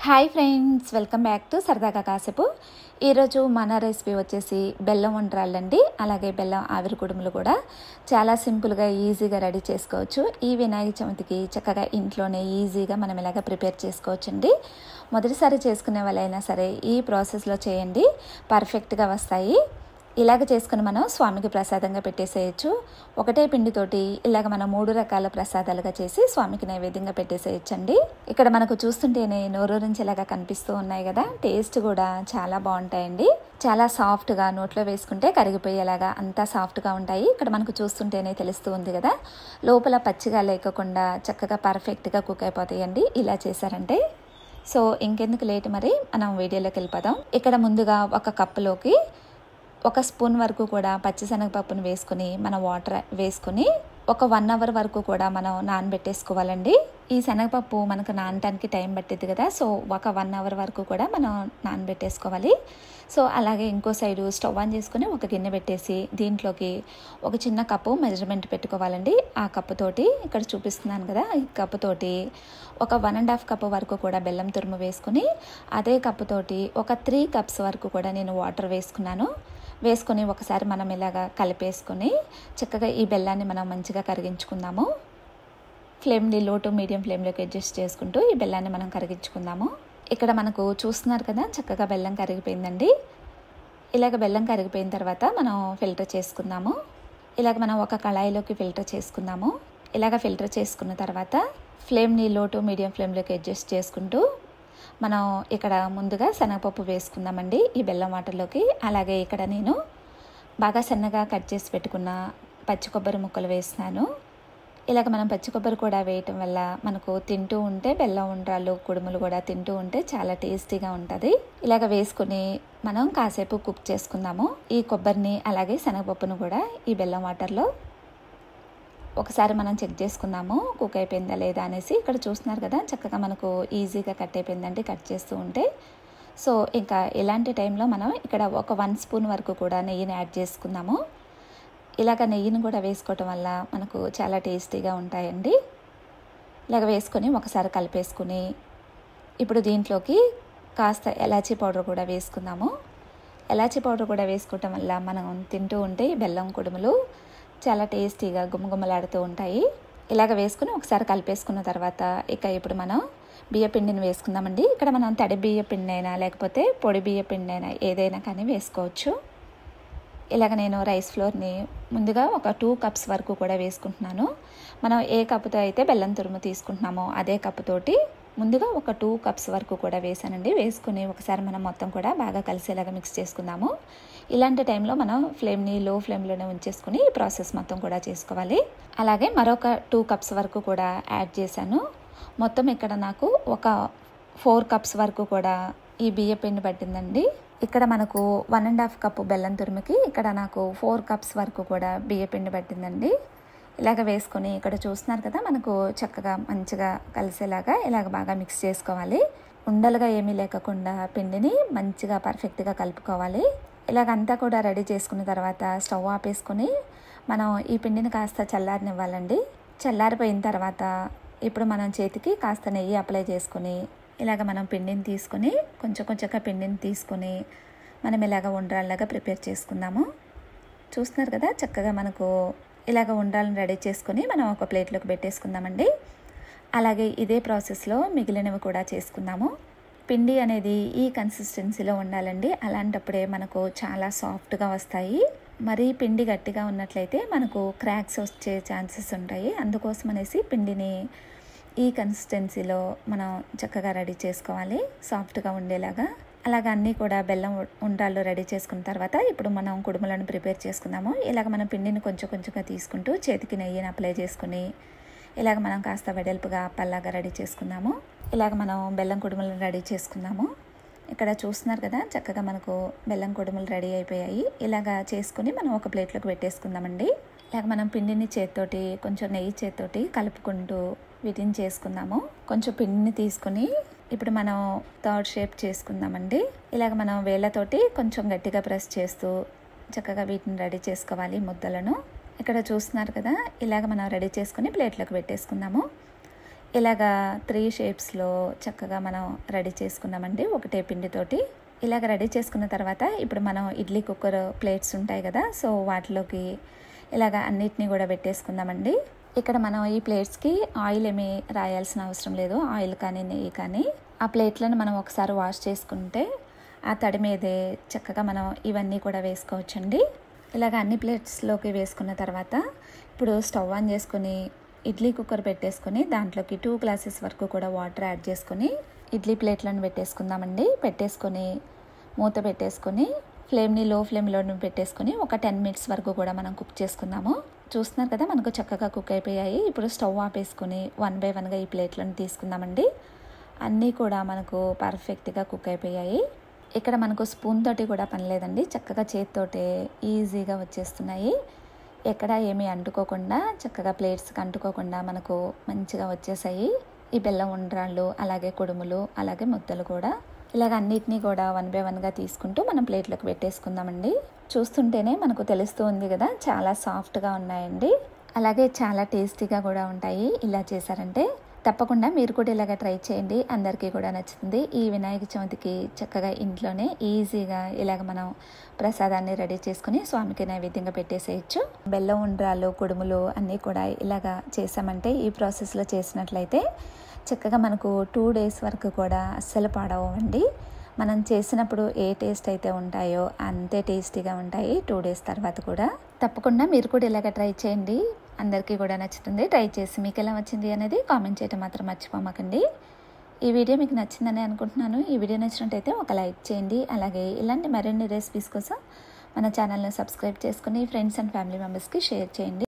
Hi friends, welcome back to సరదాగా కాసేపు. ఈరోజు మన రెసిపీ వచ్చేసి బెల్లం ఉండ్రాళ్ళండి. అలాగే బెల్లం ఆవిరి కుడుములు కూడా చాలా సింపుల్గా ఈజీగా రెడీ చేసుకోవచ్చు. ఈ వినాయక చవితికి చక్కగా ఇంట్లోనే ఈజీగా మనం ఇలాగ ప్రిపేర్ చేసుకోవచ్చండి. మొదటిసారి చేసుకునే వాళ్ళైనా సరే ఈ ప్రాసెస్లో చేయండి, పర్ఫెక్ట్గా వస్తాయి. ఇలాగ చేసుకుని మనం స్వామికి ప్రసాదంగా పెట్టేసేయచ్చు. ఒకటే పిండితోటి ఇలాగ మనం 3 రకాల ప్రసాదాలుగా చేసి స్వామికి నైవేద్యంగా పెట్టేసేయచ్చండి. ఇక్కడ మనకు చూస్తుంటేనే నోరూరించేలాగా కనిపిస్తూ ఉన్నాయి కదా. టేస్ట్ కూడా చాలా బాగుంటాయండి. చాలా సాఫ్ట్గా నోట్లో వేసుకుంటే కరిగిపోయేలాగా అంతా సాఫ్ట్గా ఉంటాయి. ఇక్కడ మనకు చూస్తుంటేనే తెలుస్తూ ఉంది కదా, లోపల పచ్చిగా లేకుండా చక్కగా పర్ఫెక్ట్గా కుక్ అయిపోతాయండి ఇలా చేశారంటే. సో ఇంకెందుకు లేట్, మరి మనం వీడియోలోకి వెళ్ళిపోదాం. ఇక్కడ ముందుగా ఒక కప్పులోకి 1 స్పూన్ వరకు కూడా పచ్చిశనగపప్పును వేసుకుని మనం వాటర్ వేసుకుని ఒక 1 అవర్ వరకు కూడా మనం నానబెట్టేసుకోవాలండి. ఈ శనగపప్పు మనకు నానటానికి టైం పట్టింది కదా, సో ఒక 1 అవర్ వరకు కూడా మనం నానబెట్టేసుకోవాలి. సో అలాగే ఇంకో సైడు స్టవ్ ఆన్ చేసుకుని ఒక గిన్నె పెట్టేసి దీంట్లోకి ఒక చిన్న కప్పు మెజర్మెంట్ పెట్టుకోవాలండి. ఆ కప్పుతోటి ఇక్కడ చూపిస్తున్నాను కదా, ఈ కప్పుతోటి ఒక 1.5 కప్పు వరకు కూడా బెల్లం తురుము వేసుకుని అదే కప్పుతోటి ఒక 3 కప్స్ వరకు కూడా నేను వాటర్ వేసుకున్నాను. వేసుకొని ఒకసారి మనం ఇలాగా కలిపేసుకొని చక్కగా ఈ బెల్లాన్ని మనం మంచిగా కరిగించుకుందాము. ఫ్లేమ్ని లో టు మీడియం ఫ్లేమ్లోకి అడ్జస్ట్ చేసుకుంటూ ఈ బెల్లాన్ని మనం కరిగించుకుందాము. ఇక్కడ మనకు చూస్తున్నారు కదా, చక్కగా బెల్లం కరిగిపోయిందండి. ఇలాగ బెల్లం కరిగిపోయిన తర్వాత మనం ఫిల్టర్ చేసుకుందాము. ఇలాగ మనం ఒక కళాయిలోకి ఫిల్టర్ చేసుకుందాము. ఇలాగ ఫిల్టర్ చేసుకున్న తర్వాత ఫ్లేమ్ని లో టు మీడియం ఫ్లేమ్లోకి అడ్జస్ట్ చేసుకుంటూ మనం ఇక్కడ ముందుగా శనగపప్పు వేసుకుందామండి ఈ బెల్లం వాటర్లోకి. అలాగే ఇక్కడ నేను బాగా సన్నగా కట్ చేసి పెట్టుకున్న పచ్చి కొబ్బరి ముక్కలు వేస్తున్నాను. ఇలాగ మనం పచ్చి కొబ్బరి కూడా వేయటం వల్ల మనకు తింటూ ఉంటే బెల్లం ఉండ్రాళ్ళు కుడుములు కూడా తింటూ ఉంటే చాలా టేస్టీగా ఉంటుంది. ఇలాగ వేసుకుని మనం కాసేపు కుక్ చేసుకుందాము ఈ కొబ్బరిని అలాగే శనగపప్పును కూడా ఈ బెల్లం వాటర్లో. ఒకసారి మనం చెక్ చేసుకుందాము కుక్ అయిపోయిందా లేదా అనేసి. ఇక్కడ చూస్తున్నారు కదా, చక్కగా మనకు ఈజీగా కట్ అయిపోయిందండి కట్ చేస్తూ ఉంటే. సో ఇంకా ఇలాంటి టైంలో మనం ఇక్కడ ఒక 1 స్పూన్ వరకు కూడా నెయ్యిని యాడ్ చేసుకుందాము. ఇలాగ నెయ్యిని కూడా వేసుకోవటం వల్ల మనకు చాలా టేస్టీగా ఉంటాయండి. ఇలాగ వేసుకొని ఒకసారి కలిపేసుకుని ఇప్పుడు దీంట్లోకి కాస్త ఎలాచీ పౌడర్ కూడా వేసుకుందాము. ఎలాచీ పౌడర్ కూడా వేసుకోవటం వల్ల మనం తింటూ ఉంటే ఈ బెల్లం కుడుములు చాలా టేస్టీగా గుమగుమలాడుతూ ఉంటాయి. ఇలాగ వేసుకుని ఒకసారి కలిపేసుకున్న తర్వాత ఇక ఇప్పుడు మనం బియ్య పిండిని వేసుకుందామండి. ఇక్కడ మనం తడి బియ్య పిండి అయినా లేకపోతే పొడి బియ్య పిండి అయినా ఏదైనా కానీ వేసుకోవచ్చు. ఇలాగ నేను రైస్ ఫ్లోర్ని ముందుగా ఒక 2 కప్స్ వరకు కూడా వేసుకుంటున్నాను. మనం ఏ కప్పుతో అయితే బెల్లం తురుము తీసుకుంటున్నామో అదే కప్పుతోటి ముందుగా ఒక 2 కప్స్ వరకు కూడా వేసానండి. వేసుకుని ఒకసారి మనం మొత్తం కూడా బాగా కలిసేలాగా మిక్స్ చేసుకుందాము. ఇలాంటి టైంలో మనం ఫ్లేమ్ని లో ఫ్లేమ్లోనే ఉంచేసుకుని ఈ ప్రాసెస్ మొత్తం కూడా చేసుకోవాలి. అలాగే మరొక 2 కప్స్ వరకు కూడా యాడ్ చేశాను. మొత్తం ఇక్కడ నాకు ఒక 4 కప్స్ వరకు కూడా ఈ బియ్య పిండి పట్టిందండి. ఇక్కడ మనకు 1.5 కప్పు బెల్లం తురుముకి ఇక్కడ నాకు 4 కప్స్ వరకు కూడా బియ్య పిండి పట్టిందండి. ఇలాగ వేసుకొని ఇక్కడ చూస్తున్నారు కదా, మనకు చక్కగా మంచిగా కలిసేలాగా ఇలాగ బాగా మిక్స్ చేసుకోవాలి. ఉండలుగా ఏమీ లేకుండా పిండిని మంచిగా పర్ఫెక్ట్గా కలుపుకోవాలి. ఇలాగంతా కూడా రెడీ చేసుకున్న తర్వాత స్టవ్ ఆపేసుకొని మనం ఈ పిండిని కాస్త చల్లారనివ్వాలండి. చల్లారిపోయిన తర్వాత ఇప్పుడు మనం చేతికి కాస్త నెయ్యి అప్లై చేసుకొని ఇలాగ మనం పిండిని తీసుకొని కొంచెంగా పిండిని తీసుకొని మనం ఇలాగ ఉండ్రాళ్ళలాగా ప్రిపేర్ చేసుకుందాము. చూస్తున్నారు కదా, చక్కగా మనకు ఇలాగ ఉండ్రాలను రెడీ చేసుకొని మనం ఒక ప్లేట్లోకి పెట్టేసుకుందామండి. అలాగే ఇదే ప్రాసెస్లో మిగిలినవి కూడా చేసుకుందాము. పిండి అనేది ఈ కన్సిస్టెన్సీలో ఉండాలండి. అలాంటప్పుడే మనకు చాలా సాఫ్ట్గా వస్తాయి. మరీ పిండి గట్టిగా ఉన్నట్లయితే మనకు క్రాక్స్ వచ్చే ఛాన్సెస్ ఉంటాయి. అందుకోసం అనేసి పిండిని ఈ కన్సిస్టెన్సీలో మనం చక్కగా రెడీ చేసుకోవాలి, సాఫ్ట్గా ఉండేలాగా. అలాగ అన్నీ కూడా బెల్లం ఉండ్రాళ్ళు రెడీ చేసుకున్న తర్వాత ఇప్పుడు మనం కుడుములను ప్రిపేర్ చేసుకుందాము. ఇలాగ మనం పిండిని కొంచెంగా తీసుకుంటూ చేతికి నెయ్యిని అప్లై చేసుకుని ఇలాగ మనం కాస్త వెడల్పుగా అప్పల్లాగా రెడీ చేసుకుందాము. ఇలాగ మనం బెల్లం కుడుములను రెడీ చేసుకుందాము. ఇక్కడ చూస్తున్నారు కదా, చక్కగా మనకు బెల్లం కుడుములు రెడీ అయిపోయాయి. ఇలాగ చేసుకుని మనం ఒక ప్లేట్లోకి పెట్టేసుకుందామండి. ఇలాగ మనం పిండిని చేత్తోటి కొంచెం నెయ్యి చేత్తోటి కలుపుకుంటూ వీటిని చేసుకుందాము. కొంచెం పిండిని తీసుకుని ఇప్పుడు మనం థర్డ్ షేప్ చేసుకుందామండి. ఇలాగ మనం వేళ్ళతోటి కొంచెం గట్టిగా ప్రెస్ చేస్తూ చక్కగా వీటిని రెడీ చేసుకోవాలి ముద్దలను. ఇక్కడ చూస్తున్నారు కదా, ఇలాగ మనం రెడీ చేసుకుని ప్లేట్లోకి పెట్టేసుకుందాము. ఇలాగా 3 షేప్స్లో చక్కగా మనం రెడీ చేసుకున్నామండి ఒకటే పిండితోటి. ఇలాగ రెడీ చేసుకున్న తర్వాత ఇప్పుడు మనం ఇడ్లీ కుక్కర్ ప్లేట్స్ ఉంటాయి కదా, సో వాటిలోకి ఇలాగ అన్నిటినీ కూడా పెట్టేసుకుందామండి. ఇక్కడ మనం ఈ ప్లేట్స్కి ఆయిల్ ఏమీ రాయాల్సిన అవసరం లేదు, ఆయిల్ కానీ నెయ్యి కానీ. ఆ ప్లేట్లను మనం ఒకసారి వాష్ చేసుకుంటే ఆ తడి మీదే చక్కగా మనం ఇవన్నీ కూడా వేసుకోవచ్చండి. ఇలాగ అన్ని ప్లేట్స్లోకి వేసుకున్న తర్వాత ఇప్పుడు స్టవ్ ఆన్ చేసుకొని ఇడ్లీ కుక్కర్ పెట్టేసుకొని దాంట్లోకి 2 గ్లాసెస్ వరకు కూడా వాటర్ యాడ్ చేసుకొని ఇడ్లీ ప్లేట్లను పెట్టేసుకుందామండి. పెట్టేసుకొని మూత పెట్టేసుకొని ఫ్లేమ్ని లో ఫ్లేమ్లో పెట్టేసుకొని ఒక 10 మినిట్స్ వరకు కూడా మనం కుక్ చేసుకుందాము. చూస్తున్నారు కదా, మనకు చక్కగా కుక్ అయిపోయాయి. ఇప్పుడు స్టవ్ ఆపేసుకొని 1 బై 1గా ఈ ప్లేట్లను తీసుకుందామండి. అన్నీ కూడా మనకు పర్ఫెక్ట్గా కుక్ అయిపోయాయి. ఇక్కడ మనకు స్పూన్ తోటి కూడా పని లేదండి, చక్కగా చేతితోటే ఈజీగా వచ్చేస్తున్నాయి. ఎక్కడ ఏమీ అంటుకోకుండా చక్కగా ప్లేట్స్కి అంటుకోకుండా మనకు మంచిగా వచ్చేసాయి ఈ బెల్లం ఉండ్రాళ్ళు, అలాగే కుడుములు, అలాగే ముద్దలు కూడా. ఇలాగ అన్నిటినీ కూడా 1 బై 1గా తీసుకుంటూ మనం ప్లేట్లోకి పెట్టేసుకుందామండి. చూస్తుంటేనే మనకు తెలుస్తూ ఉంది కదా, చాలా సాఫ్ట్గా ఉన్నాయండి, అలాగే చాలా టేస్టీగా కూడా ఉంటాయి. ఇలా చేశారంటే తప్పకుండా మీరు కూడా ఇలాగ ట్రై చేయండి, అందరికీ కూడా నచ్చుతుంది. ఈ వినాయక చవితికి చక్కగా ఇంట్లోనే ఈజీగా ఇలాగ మనం ప్రసాదాన్ని రెడీ చేసుకుని స్వామికి నైవేద్యంగా పెట్టేసేయచ్చు. బెల్లం ఉండ్రాలు, కుడుములు అన్నీ కూడా ఇలాగ చేసామంటే ఈ ప్రాసెస్లో చేసినట్లయితే చక్కగా మనకు 2 డేస్ వరకు కూడా అస్సలు పాడవండి. మనం చేసినప్పుడు ఏ టేస్ట్ అయితే ఉంటాయో అంతే టేస్టీగా ఉంటాయి 2 డేస్ తర్వాత కూడా. తప్పకుండా మీరు కూడా ఇలాగ ట్రై చేయండి, అందరికీ కూడా నచ్చుతుంది. ట్రై చేసి మీకు ఎలా వచ్చింది అనేది కామెంట్ చేయడం మాత్రం మర్చిపోమాకండి. ఈ వీడియో మీకు నచ్చిందని అనుకుంటున్నాను. ఈ వీడియో నచ్చినట్టయితే ఒక లైక్ చేయండి, అలాగే ఇలాంటి మరిన్ని రెసిపీస్ కోసం మన ఛానల్ని సబ్స్క్రైబ్ చేసుకుని ఫ్రెండ్స్ అండ్ ఫ్యామిలీ మెంబర్స్కి షేర్ చేయండి.